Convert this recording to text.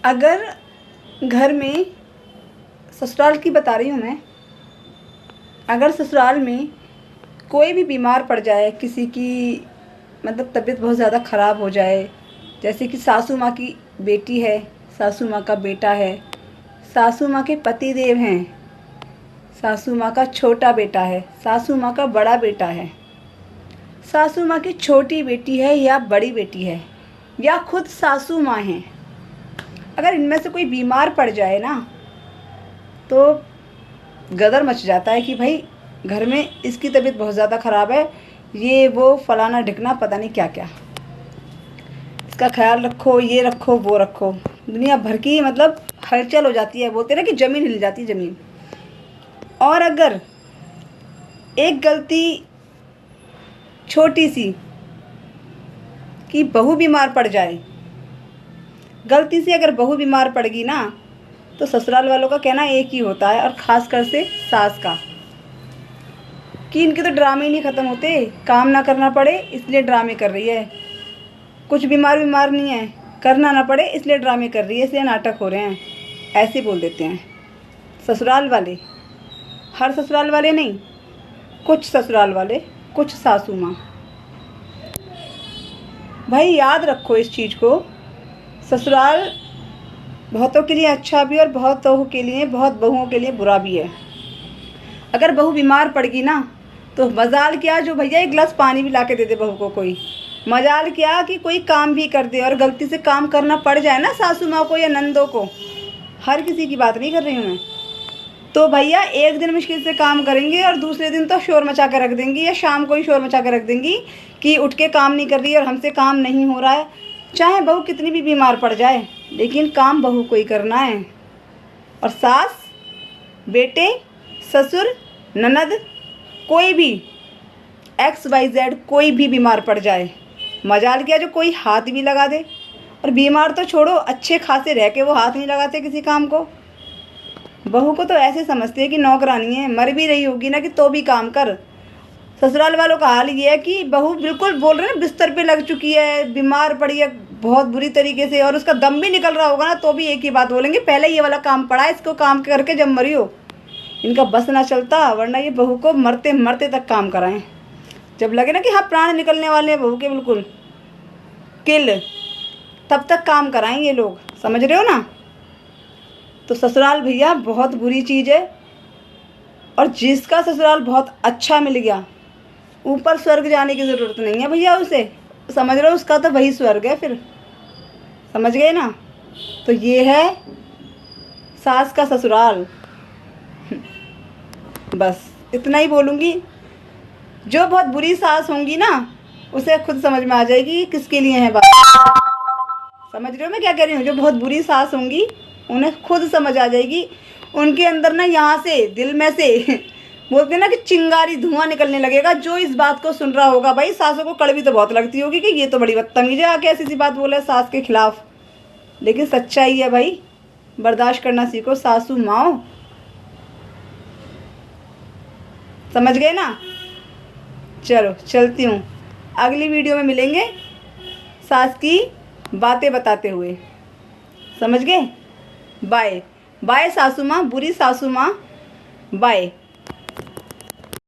अगर घर में ससुराल की बता रही हूँ मैं, अगर ससुराल में कोई भी बीमार पड़ जाए, किसी की मतलब तबीयत बहुत ज़्यादा ख़राब हो जाए, जैसे कि सासू माँ की बेटी है, सासू माँ का बेटा है, सासू माँ के पति देव हैं, सासू माँ का छोटा बेटा है, सासू माँ का बड़ा बेटा है, सासू माँ की छोटी बेटी है या बड़ी बेटी है, या खुद सासू माँ हैं, अगर इनमें से कोई बीमार पड़ जाए ना तो गदर मच जाता है कि भाई घर में इसकी तबीयत बहुत ज़्यादा ख़राब है, ये वो फलाना ढिकना पता नहीं क्या क्या, इसका ख्याल रखो, ये रखो, वो रखो। दुनिया भर की मतलब हलचल हो जाती है, बोलते ना कि ज़मीन हिल जाती है ज़मीन। और अगर एक गलती छोटी सी कि बहू बीमार पड़ जाए, गलती से अगर बहू बीमार पड़ गई ना तो ससुराल वालों का कहना एक ही होता है, और ख़ासकर से सास का, कि इनके तो ड्रामे ही नहीं ख़त्म होते, काम ना करना पड़े इसलिए ड्रामे कर रही है, कुछ बीमार नहीं है, करना ना पड़े इसलिए ड्रामे कर रही है, इसलिए नाटक हो रहे हैं, ऐसे बोल देते हैं ससुराल वाले। हर ससुराल वाले नहीं, कुछ ससुराल वाले, कुछ सासू माँ। भाई याद रखो इस चीज़ को, ससुराल बहुतों के लिए अच्छा भी और बहुत बहुओं के लिए बुरा भी है। अगर बहू बीमार पड़ गई ना तो मजाल क्या जो भैया एक गिलास पानी भी ला के दे दे बहू को, कोई मजाल क्या कि कोई काम भी कर दे, और गलती से काम करना पड़ जाए ना सासू माँ को या नंदों को, हर किसी की बात नहीं कर रही हूँ मैं, तो भैया एक दिन मुश्किल से काम करेंगे और दूसरे दिन तो शोर मचा के रख देंगी, या शाम को ही शोर मचा के रख देंगी कि उठ के काम नहीं कर रही और हमसे काम नहीं हो रहा है। चाहे बहू कितनी भी बीमार पड़ जाए, लेकिन काम बहू को ही करना है। और सास, बेटे, ससुर, ननद, कोई भी XYZ कोई भी बीमार पड़ जाए, मजाल क्या जो कोई हाथ भी लगा दे, और बीमार तो छोड़ो, अच्छे खासे रह के वो हाथ नहीं लगाते किसी काम को। बहू को तो ऐसे समझते हैं कि नौकरानी है, मर भी रही होगी ना कि तो भी काम कर। ससुराल वालों का हाल ये है कि बहू बिल्कुल बोल रहे हैं बिस्तर पे लग चुकी है, बीमार पड़ी है बहुत बुरी तरीके से, और उसका दम भी निकल रहा होगा ना तो भी एक ही बात बोलेंगे, पहले ये वाला काम पड़ा है, इसको काम करके जब मरी हो। इनका बस ना चलता, वरना ये बहू को मरते मरते तक काम कराएं। जब लगे ना कि हाँ प्राण निकलने वाले हैं बहू के बिल्कुल किल, तब तक काम कराएं ये लोग, समझ रहे हो ना। तो ससुराल भैया बहुत बुरी चीज़ है, और जिसका ससुराल बहुत अच्छा मिल गया, ऊपर स्वर्ग जाने की ज़रूरत नहीं है भैया उसे, समझ रहे हो, उसका तो वही स्वर्ग है फिर, समझ गए ना। तो ये है सास का ससुराल। बस इतना ही बोलूँगी। जो बहुत बुरी सास होंगी ना उसे खुद समझ में आ जाएगी किसके लिए है बात, समझ रहे हो मैं क्या कह रही हूँ। जो बहुत बुरी सास होंगी उन्हें खुद समझ आ जाएगी, उनके अंदर ना यहाँ से दिल में से बोलते हैं ना कि चिंगारी धुआं निकलने लगेगा। जो इस बात को सुन रहा होगा, भाई सासों को कड़वी तो बहुत लगती होगी कि ये तो बड़ी बदतमीज है, आके ऐसी सी बात बोला है सास के खिलाफ, लेकिन सच्चाई है भाई, बर्दाश्त करना सीखो सासू माओ, समझ गए ना। चलो चलती हूँ, अगली वीडियो में मिलेंगे सास की बातें बताते हुए, समझ गए। बाय बाय सासू माँ, बुरी सासू माँ, बाय।